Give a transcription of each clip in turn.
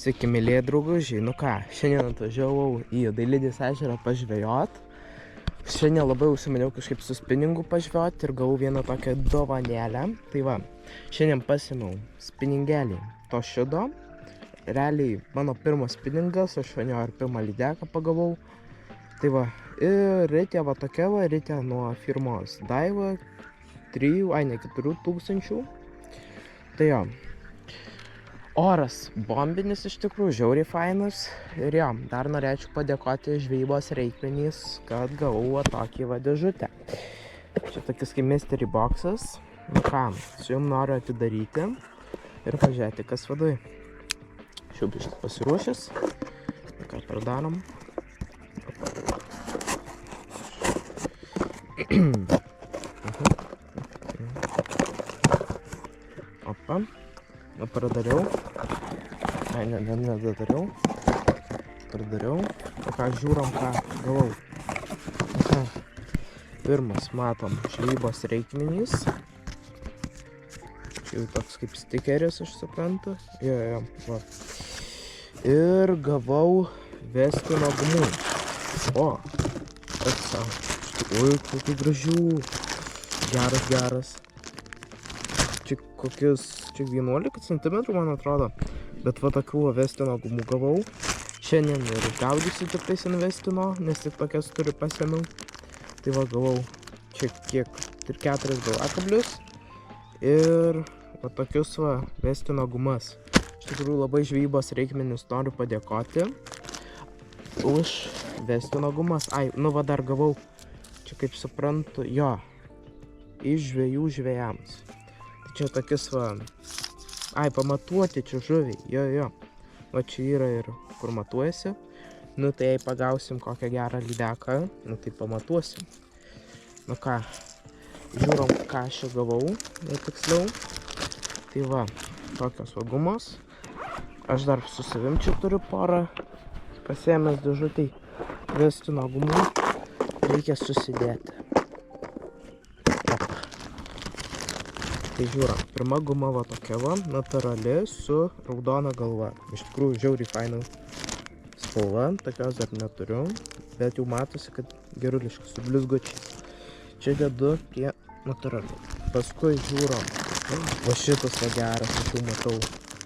Sveiki, mylėjai draugužiai. Nu ką, šiandien atvažiavau į Dailidės ežerą pažvejot. Šiandien labai užsimaniau kažkaip su spinningu pažvejot ir gavau vieną tokią dovanėlę. Tai va, šiandien pasiėmiau spinningelį to šido. Realiai mano pirmas spinningas, aš jo ir pirmą lydeką pagavau. Tai va, ir ritė va tokia va, ritė nuo firmos Daiva 4 tūkstančių. Tai jo. Oras bombinis iš tikrųjų, žiauriai fainas. Ir jo, dar norėčiau padėkoti žvejybos reikmenys, kad gavau tokį va dėžutę. Čia tokis kaip mystery boxas. Nu ką, su jum noriu atidaryti ir pažiūrėti, kas viduj. Šiau biškį pasiruošęs. Ką perdarom. Opa. Pradariau. Ai, nedadariau. Pradariau. O ką žiūrom, ką gavau. Pirmas, matom, žvejybos reikmenys. Čia jau toks kaip stikeris, aš suprantu. Jo, va. Ir gavau Vestino gumų. O, pats savo. Oi, kokių gražių. Geras. Čia kokius, čia 11 cm, man atrodo. Bet va tokių Vestino gumų gavau. Šiandien ir gaudysiu tiktais Vestino, nes tik tokias turiu pasiėmiau. Tai va gavau čia kiek, 4 galvakablius. Ir va tokius va Vestino gumas. Iš tikrųjų labai žvejybos reikmenis noriu padėkoti už Vestino gumas. Ai, nu va dar gavau, čia kaip suprantu, jo, iš žvejų žvejams. Čia tokius va, ai, pamatuoti čia žuviai, jo. Va čia yra ir kur matuojasi. Nu tai jei pagausim kokią gerą lydeką, nu tai pamatuosim. Nu ką, žiūrom, ką aš čia gavau, tiksliau. Tai va, tokios va gumos. Aš dar su savim čia turiu porą pasiėmęs dėžutėj Vestino gumų. Reikia susidėti. Tai žiūram, pirma guma va tokia va, natūrali su raudona galva. Iš tikrųjų žiauriai faina spalva, tokios dar neturiu, bet jau matosi, kad geruliškas su blizgučiais. Čia dedu prie natūralių. Paskui žiūram, va šitas va geras, aš jau matau.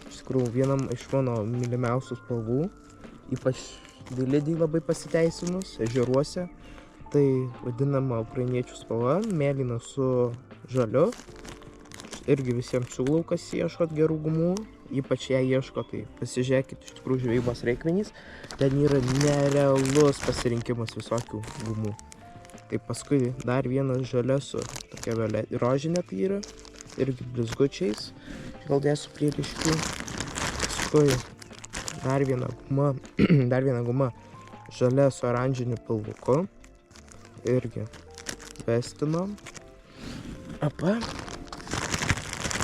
Iš tikrųjų vienam iš mano mylimiausių spalvų, ypač Dailidėj labai pasiteisinus, ežeruose. Tai vadinama ukrainiečių spalva, mėlyna su žaliu. Irgi visiems siūlau, kas ieškot gerų gumų, ypač ją ieško, tai pasižiūrėkit iš tikrųjų žvejybos reikmenys. Ten yra nerealus pasirinkimas visokių gumų. Tai paskui dar vienas žalia su tokia rožinė tai yra, irgi blizgučiais. Gal dėsiu prie ryškių. Paskui dar viena guma žalia su oranžiniu pilvuku. Irgi Vestino. Apa.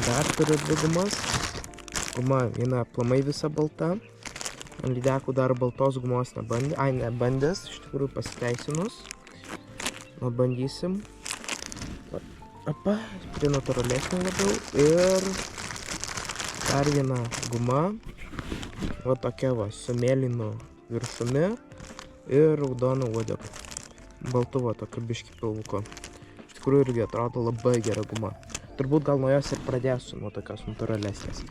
Dar turiu dvi gumas. Guma viena aplamai visa balta. Ant lydekų dar baltos gumos nebandė. Ai, nebandęs, iš tikrųjų pasiteisinus. Bandysim. Apa, prie natūralesnio labiau. Ir dar viena guma. Va tokia va, su mėlynu viršumi ir raudonu uodegu. Baltu va, tokiu biškį pilvuku. Iš tikrųjų irgi atrodo labai gera guma. Turbūt gal nuo jos ir pradėsiu, nuo tokios natūralesnės.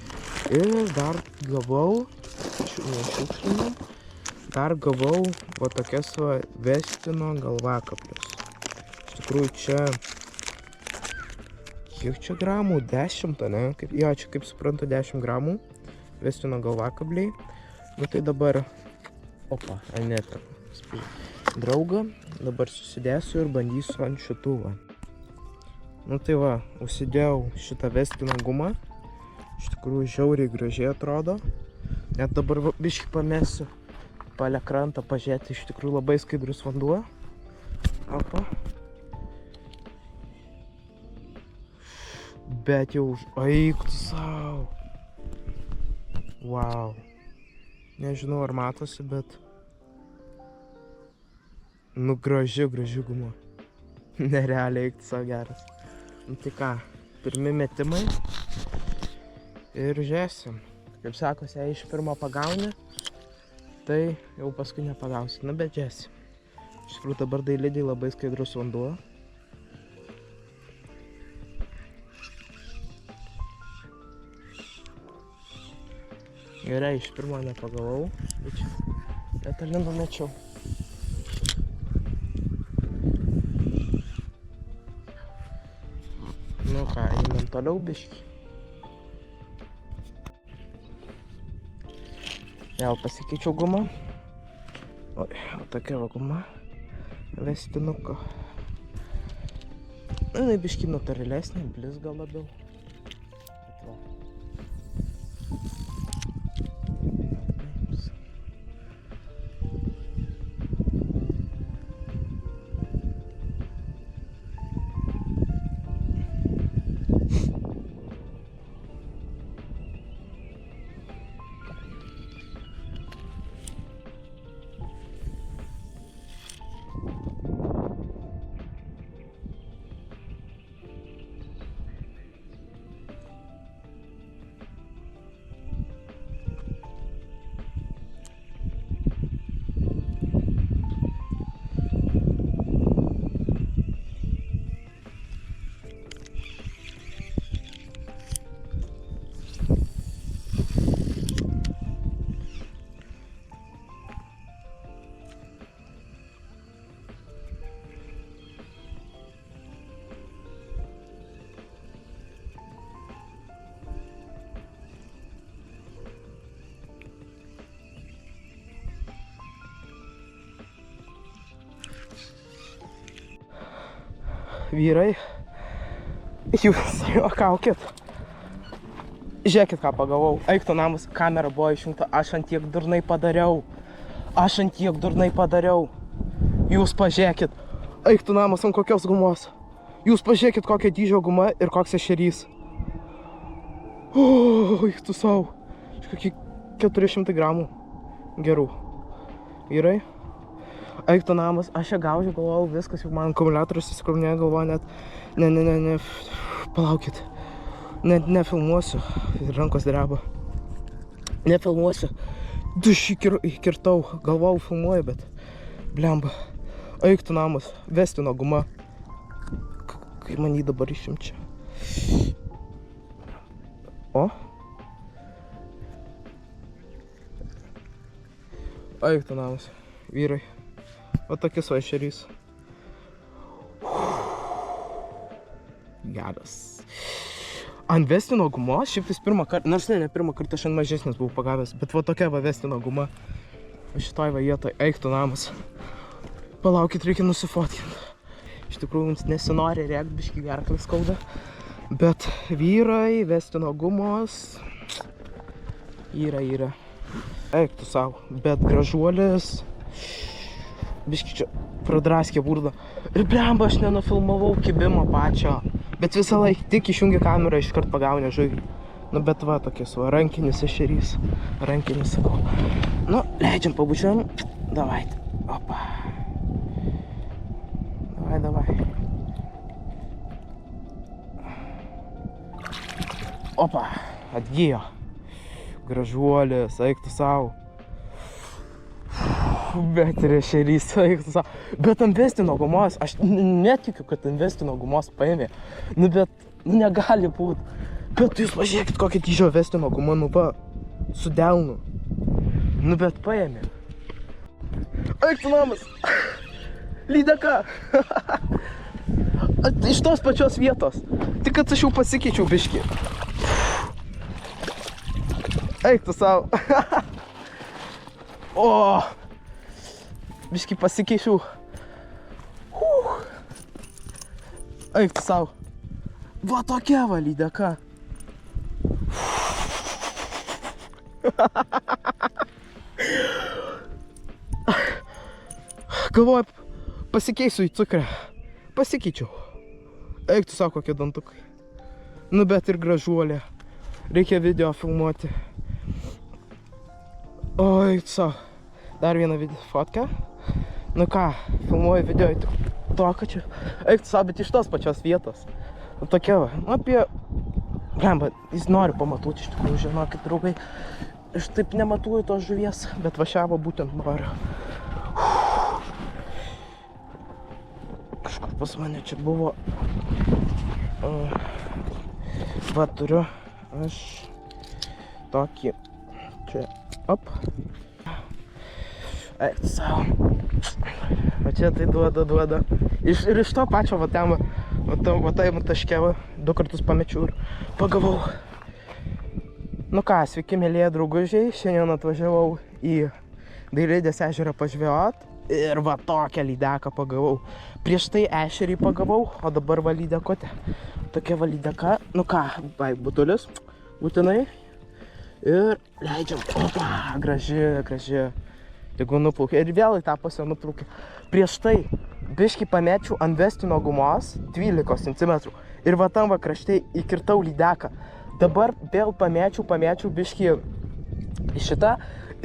Ir dar gavau, dar gavau va tokias va Vestino galvakablius. Iš tikrųjų čia, kiek čia gramų? 10, ne? Jo, čia kaip suprantu 10 gramų Vestino galvakabliai. Nu tai dabar, opa, Aneta, draugą, dabar susidėsiu ir bandysiu ant šitų va. Nu tai va, užsidėjau šitą Vestino gumą. Iš tikrųjų žiauriai gražiai atrodo. Net dabar biškį pamesiu palei krantą pažiūrėti, iš tikrųjų labai skaidrus vanduo. Opa. Bet jau, eik tu sau. Wow. Nežinau ar matosi, bet nu graži guma. Nerealiai, eik tu sau geras. Nu tai ką, pirmi metimai ir žiūrėsim, Kaip sakos, jei iš pirmo pagauni, tai jau paskui nepagausi. Na, bet žiūrėsi. Iš tikrųjų dabar dailidėj labai skaidrus vanduo. Gerai, iš pirmo nepagavau, bet net alindo mečiau. Nu ką, einam toliau biškį. Jau pasikeičiau gumą. O tokia va guma. Vestinuko. Jinai biškį natūralesnė, blizga labiau. Vyrai, jūs juokaukit. Žiūrėkit, ką pagavau. Eik tu namus, kamera buvo išjungta, aš ant tiek durnai padariau. Jūs pažiūrėkit. Eik tu namus, ant kokios gumos. Jūs pažiūrėkit, kokia dydžio guma ir koks ešerys. Eik tu savo. Kokie 400 gramų gerų. Vyrai. Eik tu namas, aš ją gaužiu, galvojau, viskas, jau man akumuliatorius įsikrovnėjo, galvoju, net, palaukit, net nefilmuosiu, rankos dreba, nefilmuosiu, dušį kirtau, galvojau, filmuoju, bet, blemba, eik tu namas, Vestino guma, kaip man jį dabar išimčia, o, eik tu namas, vyrai. O tokis va ešerys. Geras. Ant Vestino gumos, šiaip vis pirmą kartą, nors ne pirmą kartą, aš ant mažesnės buvau pagavęs, bet va tokia va Vestino guma. Šitoj va vietoj, eik tu namas. Palaukit, reikia nusifotkinti. Iš tikrųjų, mums nesinori rėkt, biškį gerklę skauda. Bet vyrai, Vestino gumos. Yra. Eik tu savo, bet gražuolis. Biški čia pradraskė burdą. Ir blemba, aš nenufilmavau kibimo pačio. Bet visą laiką tik išjungi kamerą, iškart pagauni žuvį. Nu bet va, tokias va, rankinis ešerys. Rankinis, sakau. Nu, leidžiam, pabučiuojam. Davai. Opa. Davai. Opa. Atgijo. Gražuolis, eik tu savo. Bet ir ešerys, eik tu savo. Bet ant Vestino gumos, aš netikiu, kad ant Vestino gumos paėmė. Nu bet, negali būt. Bet jūs pažiūrėkit, kokia dydžio Vestino guma, nu va, su delnu. Nu bet paėmė. Eik tu namas. Lydeka. Iš tos pačios vietos. Tik kad aš jau pasikeičiau biškį. Eik tu savo. O. Biškį pasikeičiau. Eik tu savo. Va tokia va lydeka. Galvoju, pasikeisiu į cukrę. Pasikeičiau. Eik tu savo, kokie dantukai. Nu bet ir gražuolė. Reikia video filmuoti. O, eik tu savo. Dar vieną fotkę. Nu ką, filmuoju video į to, kad čia. Eik tu savo, bet iš tos pačios vietos. Nu tokia va. Nu apie Blemba, jis nori pamatuoti iš tikrųjų, žinokit, draugai. Aš taip nematuoju tos žuvies, bet važiavo būtent noriu. Kažkur pas mane čia buvo. Va, turiu aš tokį čia, op. Eik tu savo. Va čia tai duoda. Ir iš to pačio va ten, va taip taške, 2 kartus pamečiau ir pagavau. Nu ką, sveiki mėlyje draugužiai, šiandien atvažiavau į Dailidės ežerą pažvejot ir va tokią lydeką pagavau. Prieš tai ešerį pagavau, o dabar va lydekutė. Tokia va lydeka, nu ką, butulis, būtinai. Ir leidžiam, opa, graži. Jeigu nuplaukė. Ir vėl į tą pusę nuplaukė. Prieš tai biškį pamečiau ant vestino gumos 12 cm. Ir va tam va krašte įkirtau lydeką. Dabar vėl pamečiau biškį į šitą.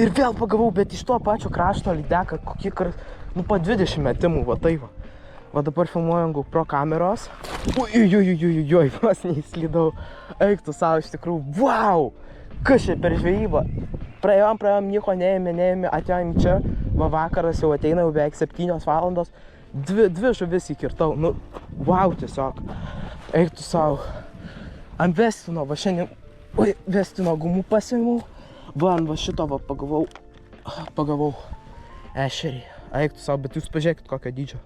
Ir vėl pagavau, bet iš to pačio krašto lydeką. Kokį nu po 20 metimų, va tai va. Va dabar filmuoju ant GoPro kameros. Ui, vos neįslydau. Eik tu savo, iš tikrųjų, wow! Kas čia per žvejybą? Praėjom, nieko neėmė, atėjom čia, va vakaras jau ateina, jau beveik 7 valandos, dvi žuvis įkirtau, nu, wow, tiesiog, eik tu savo. Ant vestino, va šiandien, vestino gumų pasiėmiau, va ant va šito va pagavau ešerį, eik tu savo, bet jūs pažiūrėkit kokio dydžio,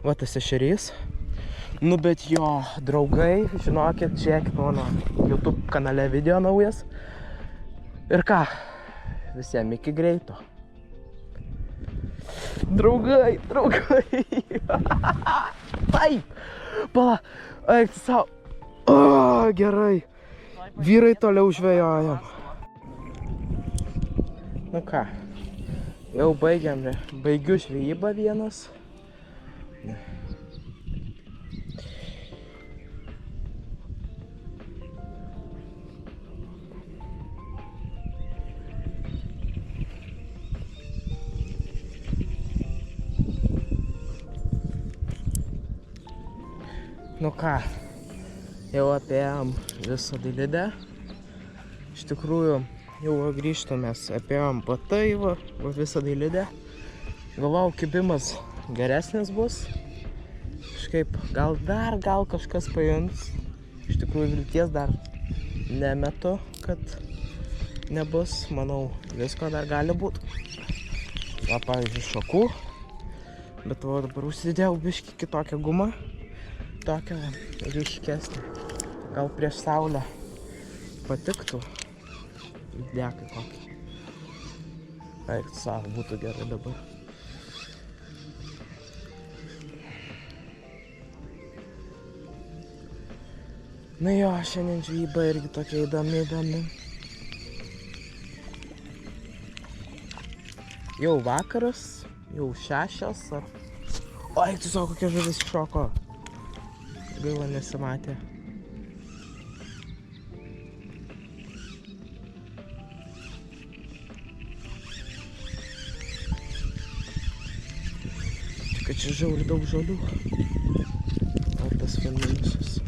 va tas ešerys. Nu, bet jo, draugai, žinokit, žiūrėkit mano YouTube kanale video naujas. Ir ką, visiems iki greito. Draugai. Taip, pala, eik tu savo. O, gerai. Vyrai toliau žvejojam. Nu ką, jau baigiu žvejybą vienas. Nu ką, jau apėjom visą Dailidę. Iš tikrųjų, jau grįžtamės, apėjom patai, va visą Dailidę. Galvojau, kibimas geresnis bus. Kažkaip, gal kažkas pajuns. Iš tikrųjų, vilties dar nemetu, kad nebus. Manau, visko dar gali būt. Va, pavyzdžiui, šakų. Bet va, dabar užsidėjau biškį kitokią gumą. Tokia ryškesnė. Gal prieš saulę patiktų lydekai kokį. Eik tu savo, būtų gerai dabar. Na jo, šiandien žvejyba irgi tokia įdomi. Jau vakaras, jau 6 ar... O, eik tu savo, kokia žuvis iššoko. Gaila nesimatė. Čia kad čia žiauriai daug žolių. O tas vandenusis.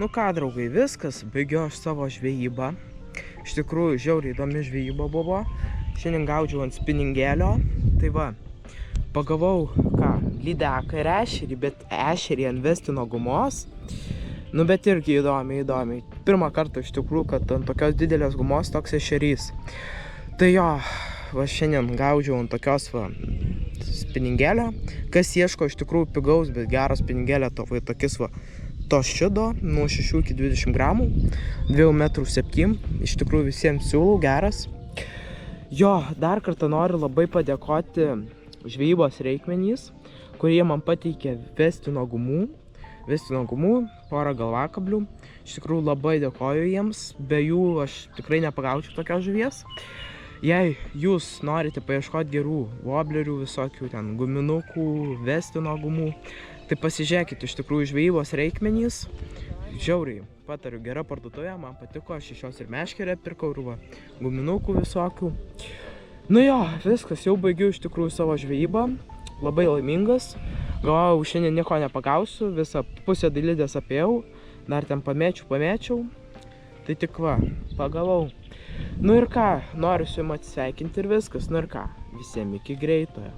Nu ką, draugai, viskas, baigiu aš savo žvejybą. Iš tikrųjų, žiauriai įdomi žvejyba buvo. Šiandien gaudžiau ant spiningėlio. Tai va, pagavau, ką, lydeką ir ešerį, bet ešerį ant vestino gumos. Nu, bet irgi įdomiai. Pirmą kartą iš tikrųjų, kad ant tokios didelės gumos toks ešerys. Tai jo, va šiandien gaudžiau ant tokios va spiningėlio. Kas ieško iš tikrųjų pigaus, bet geras spiningėlė, to va tokis va to šido, nuo 6 iki 20 gramų, 2,7 m, iš tikrųjų visiems siūlau, geras. Jo, dar kartą noriu labai padėkoti žvejybos reikmenys, kurie man pateikė vestino gumų, porą galvakablių. Iš tikrųjų labai dėkoju jiems, be jų aš tikrai nepagaučiau tokios žuvies. Jei jūs norite paieškoti gerų woblerių, visokių ten guminukų, vestino gumų, tai pasižiūrėkit, iš tikrųjų žvejybos reikmenys. Žiauriai, patariu, gera parduotuvė, man patiko, aš iš jos ir meškerę pirkau, ir va, guminukų visokių. Nu jo, viskas, jau baigiu iš tikrųjų savo žvejybą, labai laimingas. Galvojau, šiandien nieko nepagausiu, visą pusę dailidės apėjau, dar ten pamėčiau, tai tik va, pagavau. Nu ir ką, noriu su jums atsisveikinti ir viskas, nu ir ką, visiems iki greitojo.